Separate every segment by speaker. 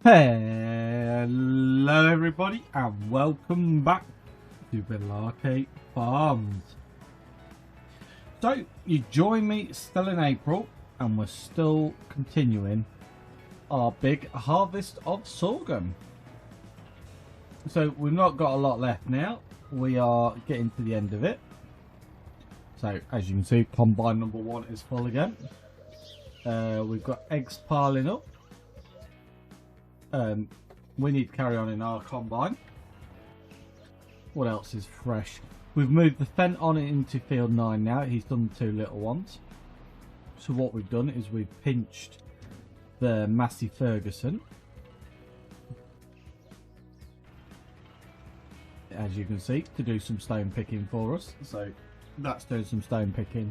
Speaker 1: Hello everybody and welcome back to GALLORE Farms. So you join me still in April and we're still continuing our big harvest of sorghum. So we've not got a lot left now, we are getting to the end of it. So as you can see, combine number 1 is full again. We've got eggs piling up. We need to carry on in our combine. What else is fresh? We've moved the Fent on into field 9 now. He's done the 2 little ones. So what we've done is we've pinched the Massey Ferguson. As you can see, to do some stone picking for us. So that's doing some stone picking.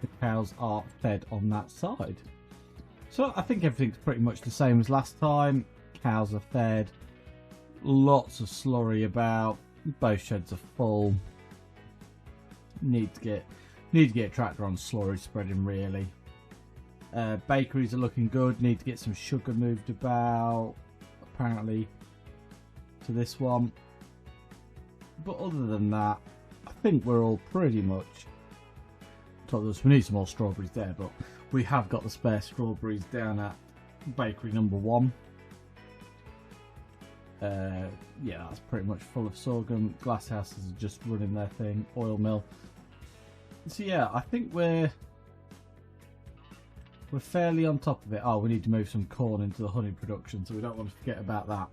Speaker 1: The cows are fed on that side. So I think everything's pretty much the same as last time. Cows are fed, lots of slurry about, both sheds are full. Need to get a tractor on slurry spreading really. Bakeries are looking good, need to get some sugar moved about apparently to this one. But other than that, I think we're all pretty much told us. We need some more strawberries there, but we have got the spare strawberries down at bakery number 1. Yeah, that's pretty much full of sorghum. Glass houses are just running their thing. Oil mill. So yeah, I think we're fairly on top of it. Oh, we need to move some corn into the honey production, so we don't want to forget about that.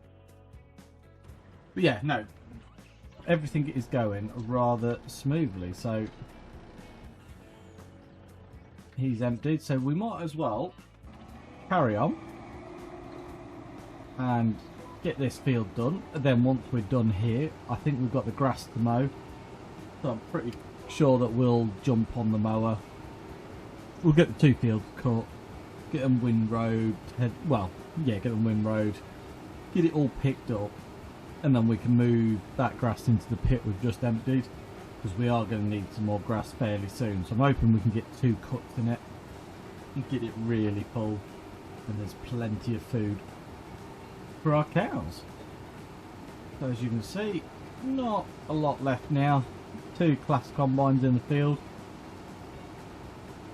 Speaker 1: But yeah, no, everything is going rather smoothly. So he's emptied, so we might as well carry on and get this field done. And then once we're done here, I think we've got the grass to mow, so I'm pretty sure that we'll jump on the mower. We'll get the 2 fields cut, get them windrowed, get them windrowed, get it all picked up, and then we can move that grass into the pit we've just emptied, because we are going to need some more grass fairly soon. So I'm hoping we can get 2 cuts in it and get it really full, and there's plenty of food for our cows. So as you can see, not a lot left now. 2 class combines in the field,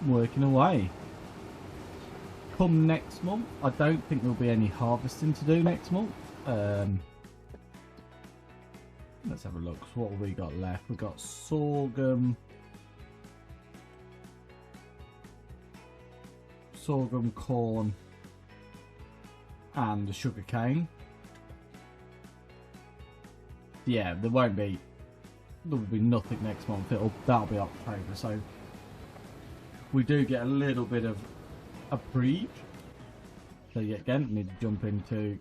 Speaker 1: working away. Come next month, I don't think there'll be any harvesting to do next month. Let's have a look. So what have we got left? We've got sorghum, corn, and the sugar cane. Yeah, there will be nothing next month. That'll be October, so we do get a little bit of a breathe. So yet again, need to jump into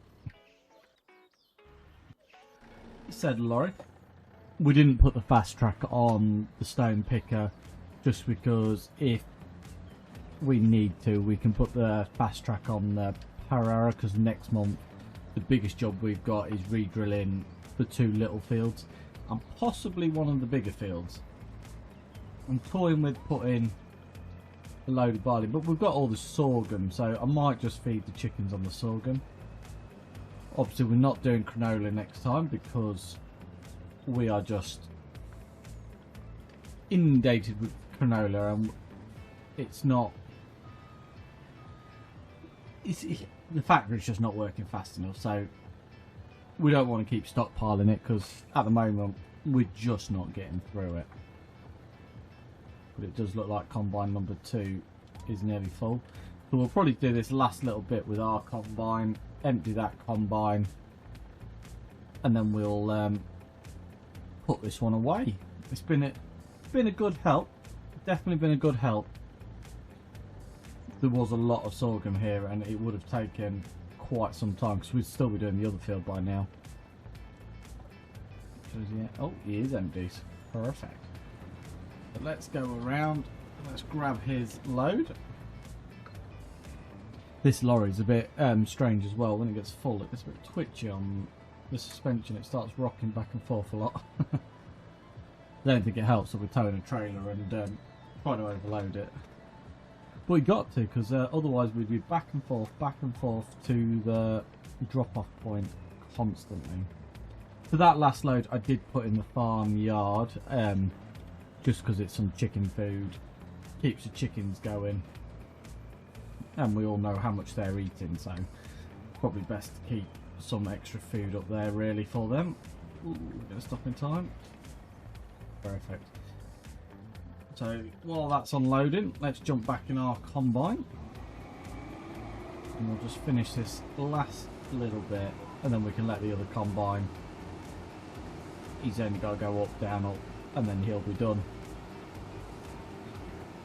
Speaker 1: said lorry. We didn't put the fast track on the stone picker just because if we need to, we can put the fast track on the Parara, because next month the biggest job we've got is re-drilling the 2 little fields and possibly one of the bigger fields. I'm toying with putting a load of barley, but we've got all the sorghum, so I might just feed the chickens on the sorghum. Obviously we're not doing canola next time because we are just inundated with canola and the factory's just not working fast enough, so we don't want to keep stockpiling it because at the moment we're just not getting through it. But it does look like combine number 2 is nearly full, so we'll probably do this last little bit with our combine, empty that combine, and then we'll put this one away. It's been a good help, definitely been a good help. There was a lot of sorghum here and it would have taken quite some time because we'd still be doing the other field by now. Oh, he is empty. Perfect. But let's go around. Let's grab his load. This lorry's a bit strange as well. When it gets full, it gets a bit twitchy on the suspension. It starts rocking back and forth a lot. I don't think it helps that we're towing a trailer and trying to overload it. But we got to, because otherwise we'd be back and forth to the drop-off point constantly. For that last load, I did put in the farmyard, just because it's some chicken food, keeps the chickens going, and we all know how much they're eating, so probably best to keep some extra food up there really for them. Ooh, we're going to stop in time. Perfect. So while that's unloading, let's jump back in our combine, and we'll just finish this last little bit, and then we can let the other combine, he's only got to go up, down, up, and then he'll be done.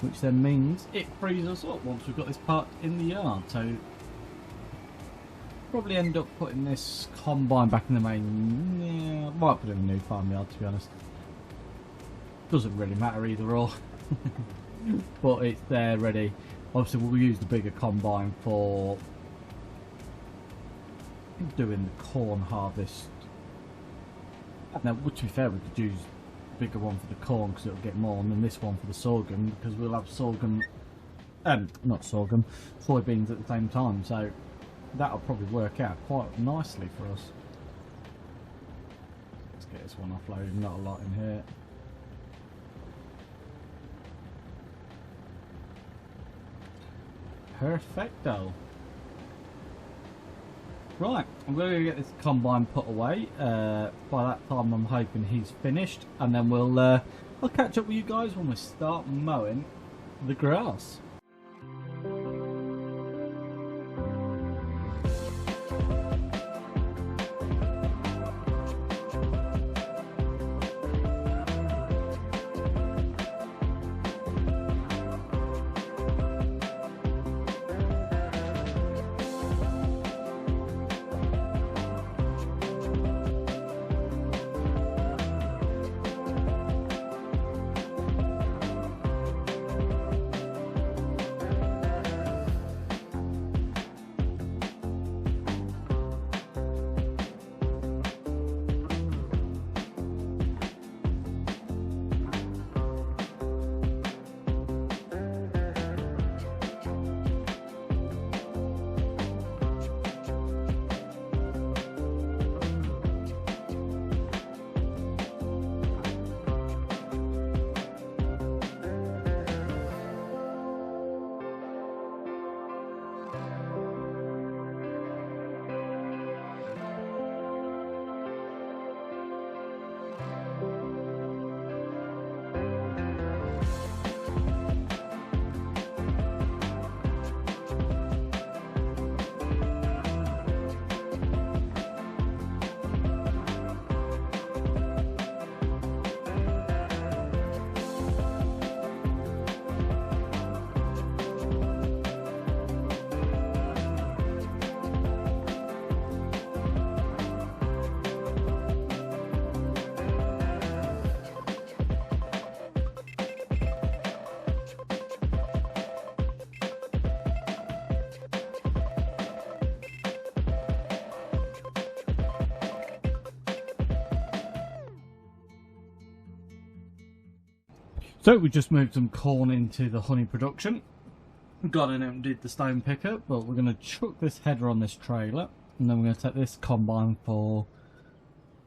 Speaker 1: Which then means it frees us up once we've got this part in the yard. So probably end up putting this combine back in the main. Yeah, I might put it in a new farmyard, to be honest. Doesn't really matter either or. But it's there ready. Obviously we'll use the bigger combine for doing the corn harvest. Now, to be fair, we could use the bigger one for the corn because it'll get more, and then this one for the sorghum because we'll have sorghum, not sorghum, soybeans at the same time. So that'll probably work out quite nicely for us. Let's get this one offloaded. Not a lot in here. Perfecto. Right, I'm going to get this combine put away. By that time I'm hoping he's finished, and then I'll catch up with you guys when we start mowing the grass. So we just moved some corn into the honey production. Got and emptied the stone picker, but we're going to chuck this header on this trailer, and then we're going to take this combine for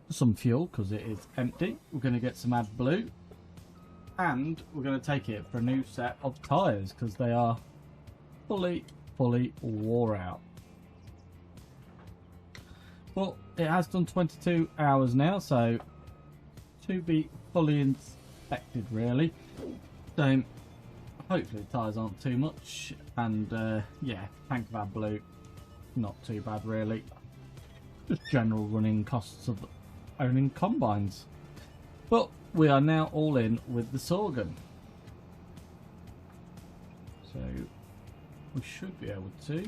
Speaker 1: some fuel because it is empty. We're going to get some AdBlue, and we're going to take it for a new set of tyres because they are fully wore out. But it has done 22 hours now, so to be fully inspected really. So hopefully the tyres aren't too much, and yeah, tank of AdBlue, not too bad really. Just general running costs of owning combines. But we are now all in with the sorghum. So we should be able to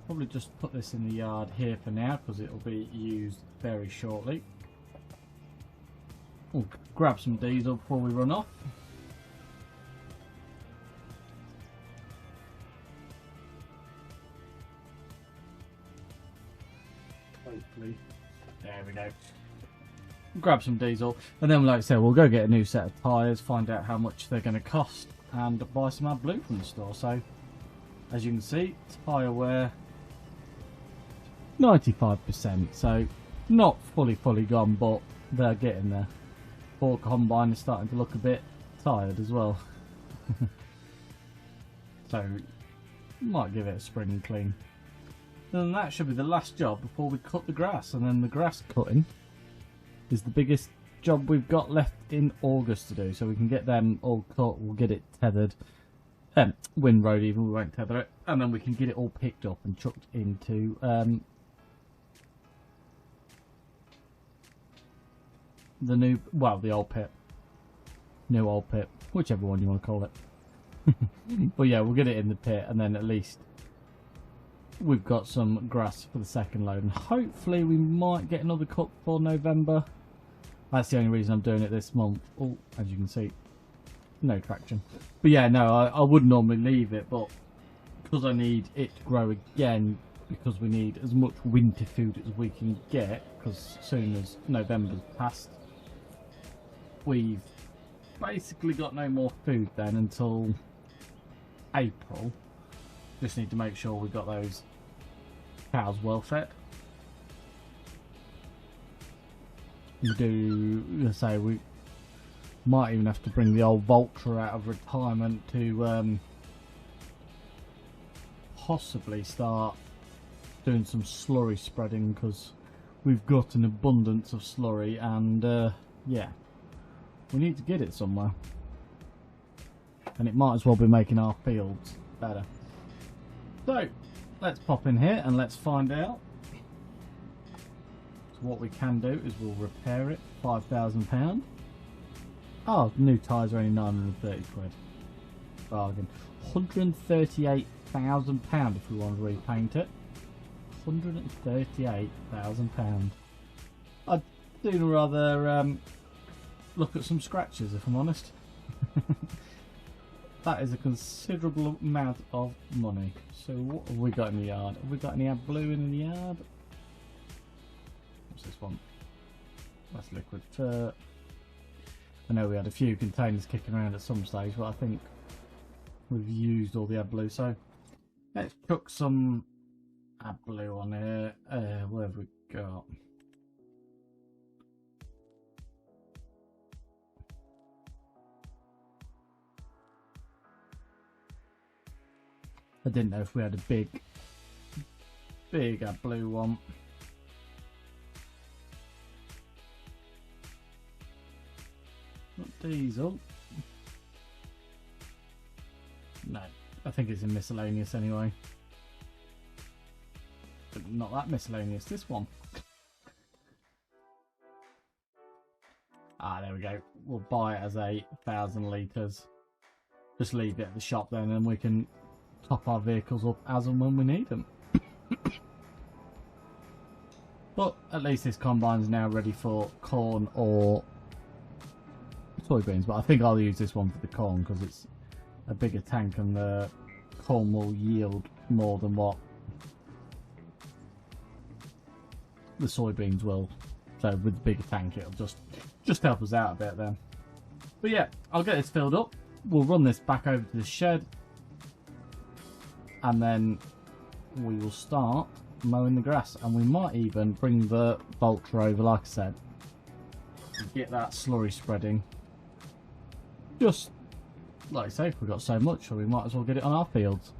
Speaker 1: probably just put this in the yard here for now because it will be used very shortly. We'll grab some diesel before we run off. Hopefully. There we go. Grab some diesel, and then like I said, we'll go get a new set of tyres, find out how much they're going to cost, and buy some AdBlue from the store. So as you can see, tyre wear 95%, so not fully gone, but they're getting there. Poor combine is starting to look a bit tired as well. So might give it a spring clean. And that should be the last job before we cut the grass, and then the grass cutting is the biggest job we've got left in August to do, so we can get them all cut. We'll get it tethered, windrowed even, we won't tether it, and then we can get it all picked up and chucked into the new, well, the old pit, new old pit, whichever one you want to call it. But yeah, we'll get it in the pit, and then at least we've got some grass for the second load, and hopefully we might get another cut for November. That's the only reason I'm doing it this month. Oh, as you can see, no traction. But yeah, no, I would normally leave it, but because I need it to grow again, because we need as much winter food as we can get, because as soon as November's passed, we've basically got no more food then until April. Just need to make sure we've got those cows well fed. We do, say, we might even have to bring the old vulture out of retirement to possibly start doing some slurry spreading, because we've got an abundance of slurry, and yeah, we need to get it somewhere, and it might as well be making our fields better. So let's pop in here and let's find out. So what we can do is we'll repair it, £5,000. Oh, new tyres are only 930 quid. Bargain. £138,000 if we want to repaint it. £138,000. I'd sooner rather look at some scratches, if I'm honest. That is a considerable amount of money. So what have we got in the yard? Have we got any blue in the yard? What's this one? That's liquid fur. I know we had a few containers kicking around at some stage, but I think we've used all the blue. So let's chuck some blue on here. What have we got? I didn't know if we had a big blue one. Not diesel. No, I think it's in miscellaneous anyway. But not that miscellaneous, this one. Ah, there we go. We'll buy it as 1,000 litres. Just leave it at the shop then, and we can top our vehicles up as and when we need them. But at least this combine's now ready for corn or soybeans, but I think I'll use this one for the corn because it's a bigger tank and the corn will yield more than what the soybeans will. So with the bigger tank it'll just help us out a bit then. But yeah, I'll get this filled up. We'll run this back over to the shed, and then we will start mowing the grass, and we might even bring the vulture over, like I said, to get that slurry spreading. Just like I say, we've got so much, so we might as well get it on our fields.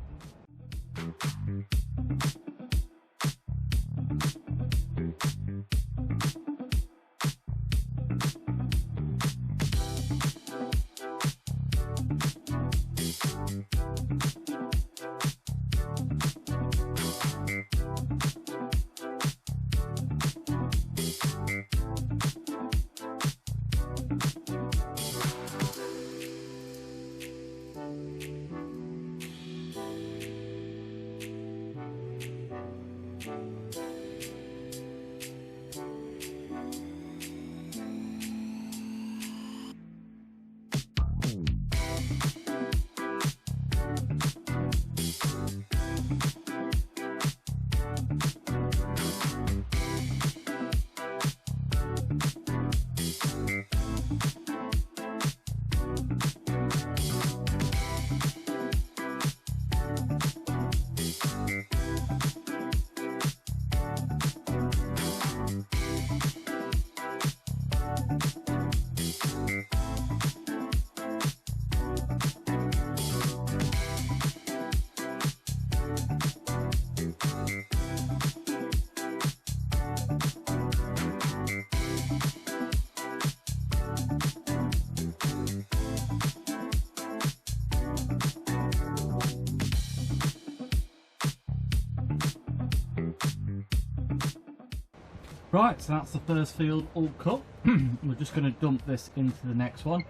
Speaker 1: Right, so that's the first field all cut. We're just going to dump this into the next one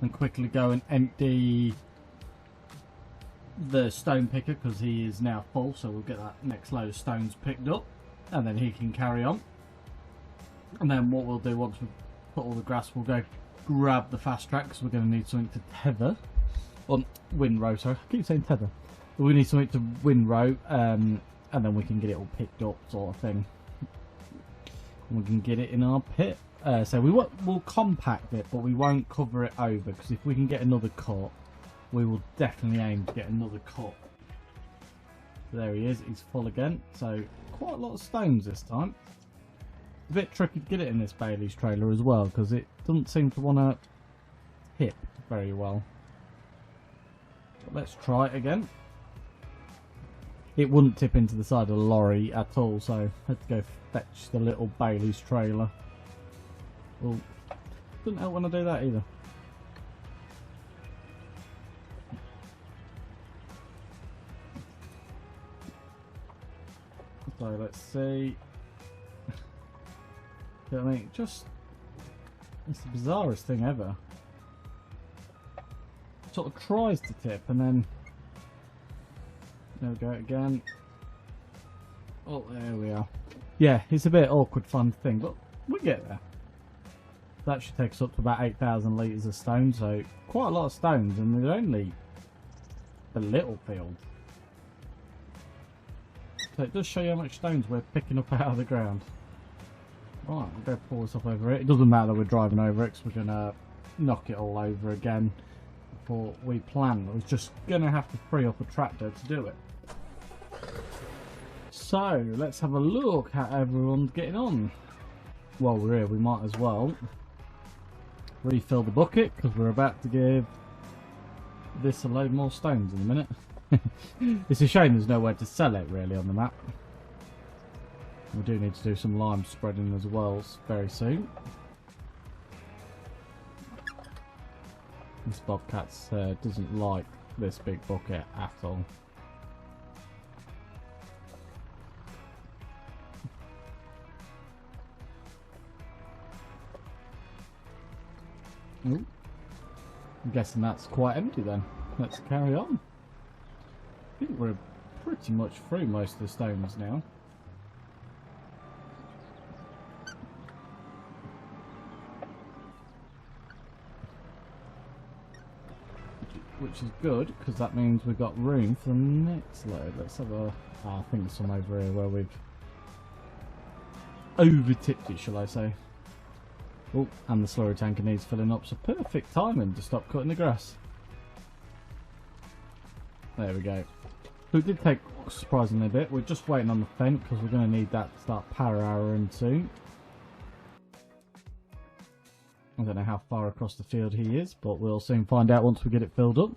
Speaker 1: and quickly go and empty the stone picker because he is now full, so we'll get that next load of stones picked up and then he can carry on. And then what we'll do once we've put all the grass, we'll go grab the fast track because we're going to need something to tether. Well, windrow, sorry, I keep saying tether. But we need something to windrow and then we can get it all picked up sort of thing. And we can get it in our pit. So we'll compact it, but we won't cover it over because if we can get another cut, we will definitely aim to get another cut. There he is, he's full again. So quite a lot of stones this time. A bit tricky to get it in this Bailey's trailer as well because it doesn't seem to want to hit very well. But let's try it again. It wouldn't tip into the side of the lorry at all, so I had to go fetch the little Bailey's trailer. Well, doesn't help when I do that either. So let's see. I mean, just it's the bizarrest thing ever. It sort of tries to tip and then there we go again. Oh, there we are. Yeah, it's a bit awkward fun thing, but we get there. That should take us up to about 8,000 litres of stone, so quite a lot of stones, and there's only a little field. So it does show you how much stones we're picking up out of the ground. Right, I'll go pull this up over it. It doesn't matter that we're driving over it, because we're going to knock it all over again before we plan. We're just going to have to free up a tractor to do it. So, let's have a look how everyone's getting on. While we're here, we might as well refill the bucket, because we're about to give this a load more stones in a minute. It's a shame there's nowhere to sell it really on the map. We do need to do some lime spreading as well very soon. This bobcat doesn't like this big bucket at all. Ooh. I'm guessing that's quite empty then. Let's carry on. I think we're pretty much through most of the stones now. Which is good, because that means we've got room for the next load. Let's have a... Oh, I think there's some over here where we've over-tipped it, shall I say. Oh, and the slurry tanker needs filling up, so perfect timing to stop cutting the grass. There we go. So it did take surprisingly a bit. We're just waiting on the fence because we're going to need that to start power houring soon. I don't know how far across the field he is, but we'll soon find out once we get it filled up.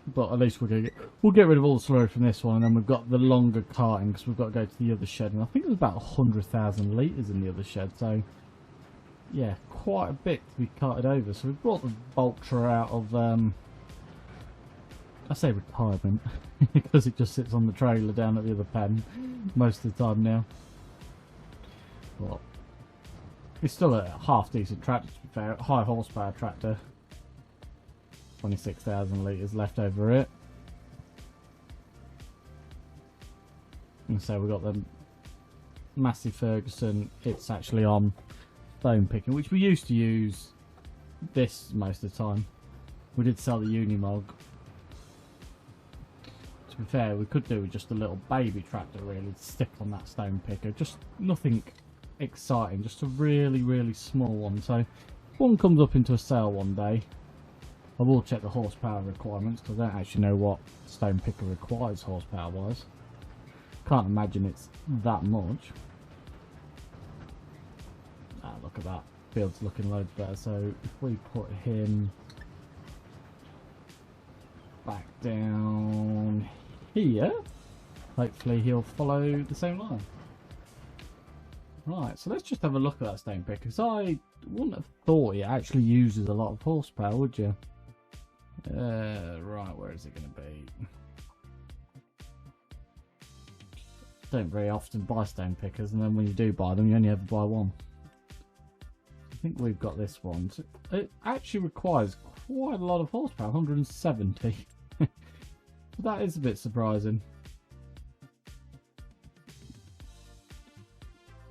Speaker 1: But at least we'll get rid of all the slurry from this one, and then we've got the longer carting because we've got to go to the other shed, and I think there's about 100,000 litres in the other shed, so yeah, quite a bit to be carted over. So we've brought the Vulture out of I say retirement because it just sits on the trailer down at the other pen most of the time now. But it's still a half decent tractor to be fair, high horsepower tractor. 26,000 litres left over it. And so we've got the Massey Ferguson, it's actually on stone picking, which we used to use this most of the time. We did sell the Unimog. To be fair, we could do with just a little baby tractor really to stick on that stone picker. Just nothing exciting, just a really small one. So if one comes up into a sale one day, I will check the horsepower requirements because I don't actually know what stone picker requires horsepower wise. Can't imagine it's that much. Ah, look at that. Field's looking loads better. So if we put him back down here, hopefully he'll follow the same line. Right, so let's just have a look at that stone picker because I wouldn't have thought it actually uses a lot of horsepower, would you? Right, where is it going to be? don't very often buy stone pickers, and then when you do buy them, you only ever buy one. I think we've got this one. So it actually requires quite a lot of horsepower, 170. So that is a bit surprising.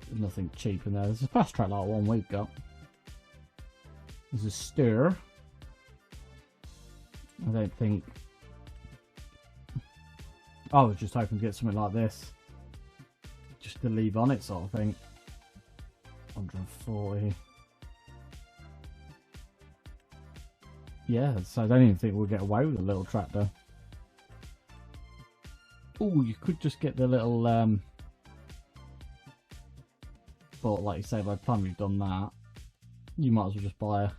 Speaker 1: There's nothing cheap in there. There's a fast track like one we've got. There's a stir. I don't think... I was just hoping to get something like this. Just to leave on it, sort of thing. 140. Yeah, so I don't even think we'll get away with a little tractor. Oh, you could just get the little... But like you say, by the time you've done that, you might as well just buy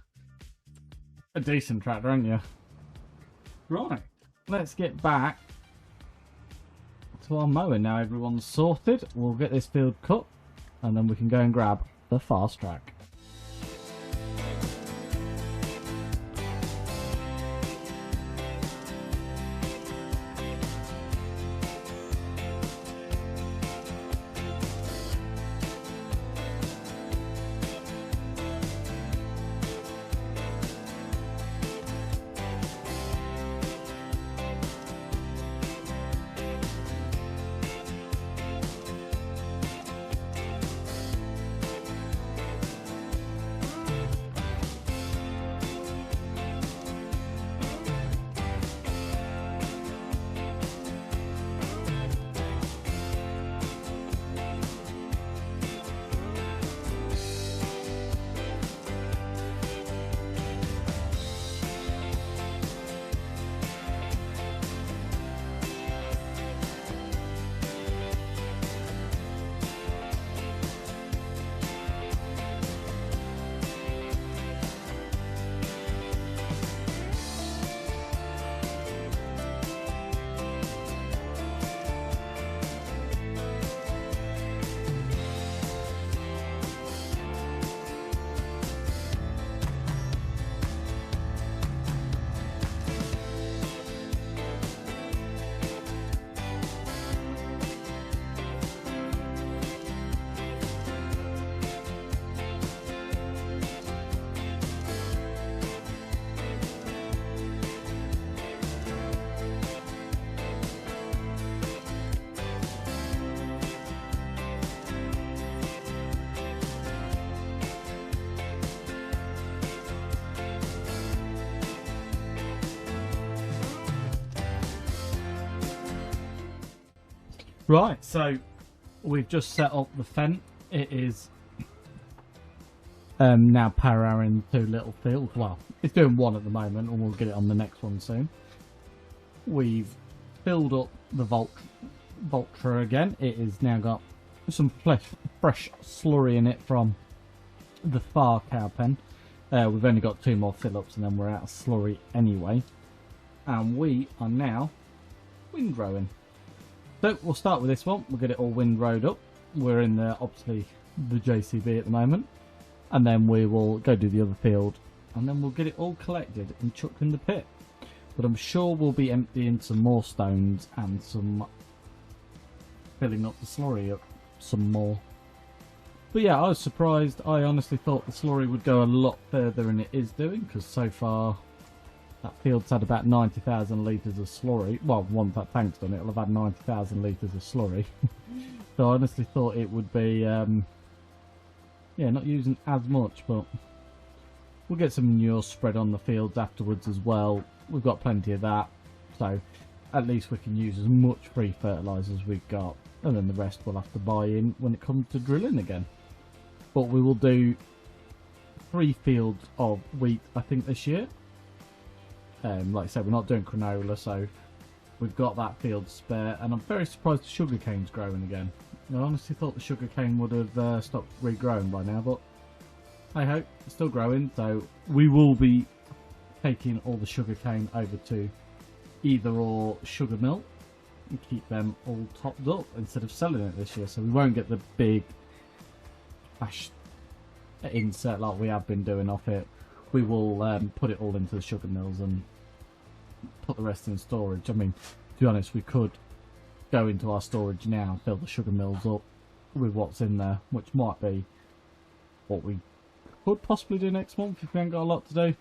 Speaker 1: a decent tractor, haven't you? Right, let's get back to our mowing now. Everyone's sorted. We'll get this field cut, and then we can go and grab the fast track. Right, so we've just set up the fence. It is now powering 2 little fields. Well, it's doing 1 at the moment, and we'll get it on the next one soon. We've filled up the Vulture again. It has now got some fresh slurry in it from the far cow pen. We've only got 2 more fill-ups, and then we're out of slurry anyway. And we are now windrowing. So we'll start with this one. We'll get it all windrowed up. We're in obviously the JCB at the moment, and then we will go do the other field, and then we'll get it all collected and chucked in the pit. But I'm sure we'll be emptying some more stones and some filling up the slurry up some more. But yeah, I was surprised. I honestly thought the slurry would go a lot further than it is doing, because so far that field's had about 90,000 litres of slurry. Well, once that tank's done, it'll have had 90,000 litres of slurry. So I honestly thought it would be, yeah, not using as much, but we'll get some manure spread on the fields afterwards as well. We've got plenty of that, so at least we can use as much free fertiliser as we've got, and then the rest we'll have to buy in when it comes to drilling again. But we will do 3 fields of wheat, I think, this year. Like I said, we're not doing canola, so we've got that field spare, and I'm very surprised the sugarcane's growing again. I honestly thought the sugarcane would have stopped regrowing by now, but I hope it's still growing, so we will be taking all the sugarcane over to either or sugar mill and keep them all topped up instead of selling it this year, so we won't get the big cash insert like we have been doing off it. We will put it all into the sugar mills and put the rest in storage. I mean, to be honest, we could go into our storage now and fill the sugar mills up with what's in there, which might be what we could possibly do next month if we haven't got a lot to do,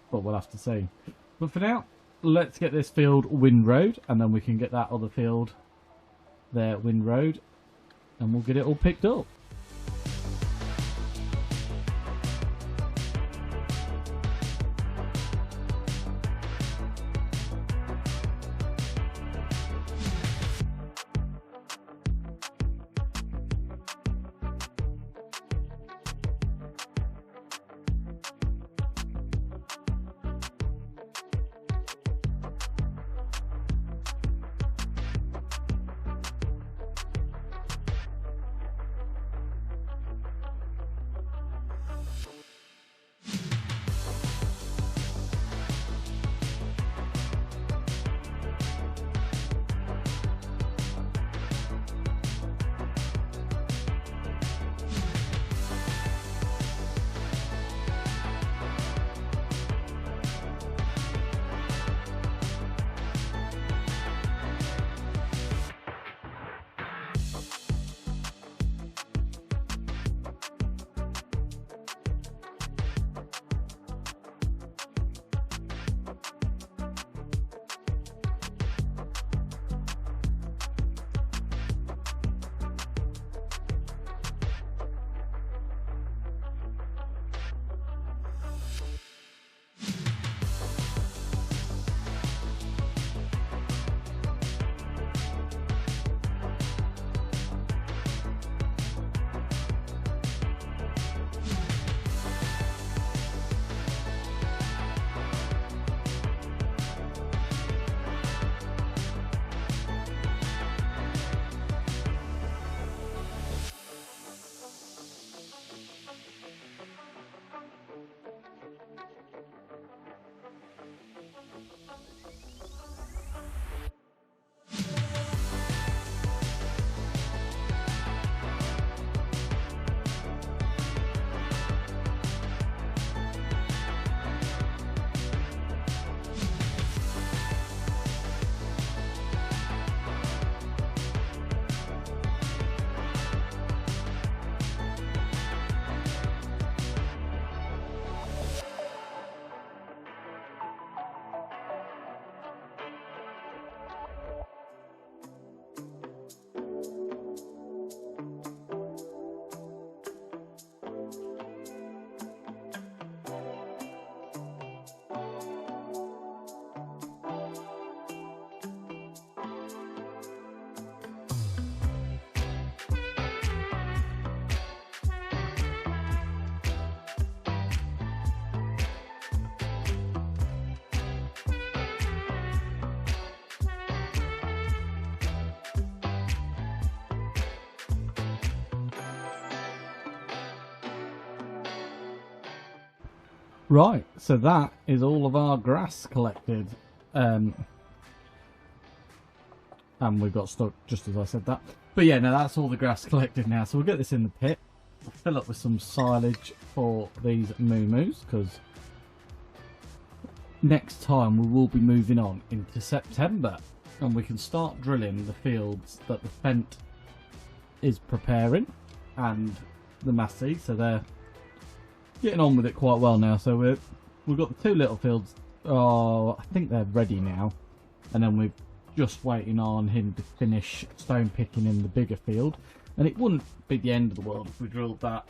Speaker 1: but we'll have to see. But for now, let's get this field windrowed, and then we can get that other field there windrowed, and we'll get it all picked up. Right, so that is all of our grass collected. And we got stuck just as I said that. But yeah, no, that's all the grass collected now. So we'll get this in the pit. We'll fill up with some silage for these moo-moos, because next time we will be moving on into September. And we can start drilling the fields that the Fent is preparing and the Massey. So they're getting on with it quite well now. So we've got the two little fields. Oh, I think they're ready now. And then we're just waiting on him to finish stone picking in the bigger field. And it wouldn't be the end of the world if we drilled that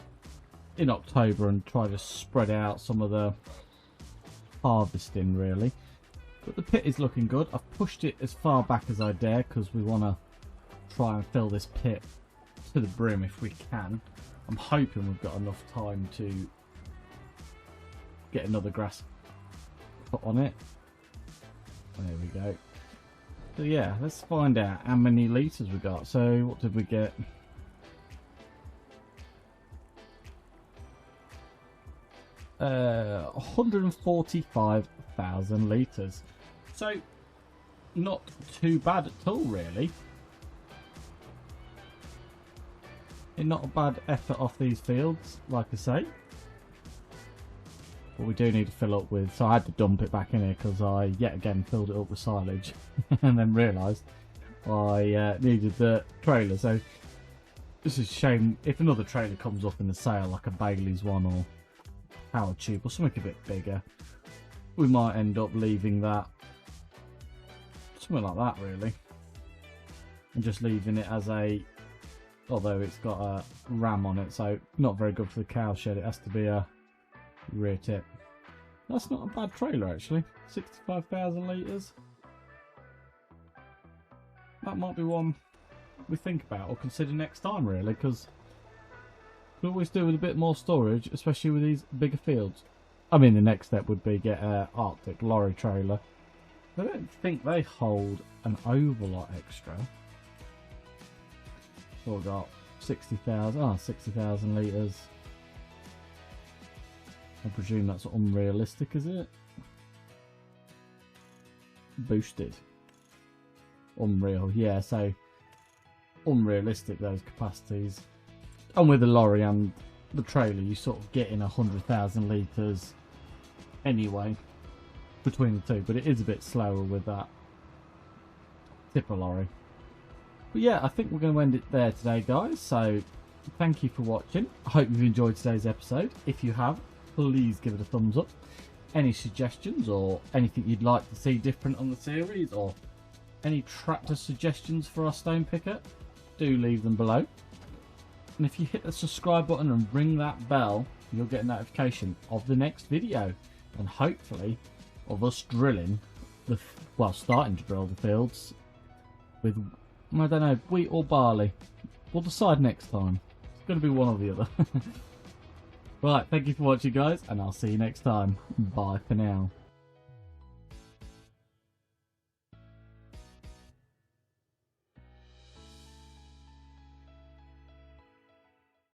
Speaker 1: in October and tried to spread out some of the harvesting, really. But the pit is looking good. I've pushed it as far back as I dare because we want to try and fill this pit to the brim if we can. I'm hoping we've got enough time to get another grass put on it. There we go. So yeah, let's find out how many litres we got. So what did we get? Uh, 145,000 litres. So not too bad at all, really. Not a bad effort off these fields, like I say. But we do need to fill up with, so I had to dump it back in here because I yet again filled it up with silage and then realised I needed the trailer. So this is a shame. If another trailer comes up in the sale, like a Bailey's one or Power Tube or something a bit bigger, we might end up leaving that, something like that really, and just leaving it as a, although it's got a ram on it, so not very good for the cow shed. It has to be a rear tip. That's not a bad trailer actually. 65,000 litres. That might be one we think about or consider next time really, because we always do with a bit more storage, especially with these bigger fields. I mean, the next step would be get an Arctic lorry trailer. I don't think they hold an overlot extra. So we've got 60,000, 60,000 litres. I presume that's unrealistic, is it? Boosted. Unreal, yeah, so unrealistic those capacities. And with the lorry and the trailer, you sort of get in 100,000 litres anyway between the two, but it is a bit slower with that tipper lorry. But yeah, I think we're going to end it there today, guys. So thank you for watching. I hope you've enjoyed today's episode. If you have, please give it a thumbs up. Any suggestions or anything you'd like to see different on the series, or any tractor suggestions for our stone picker, do leave them below. And if you hit the subscribe button and ring that bell, you'll get a notification of the next video, and hopefully of us drilling the, well, starting to drill the fields with, I don't know, wheat or barley. We'll decide next time. It's going to be one or the other. Right, thank you for watching, guys, and I'll see you next time. Bye for now.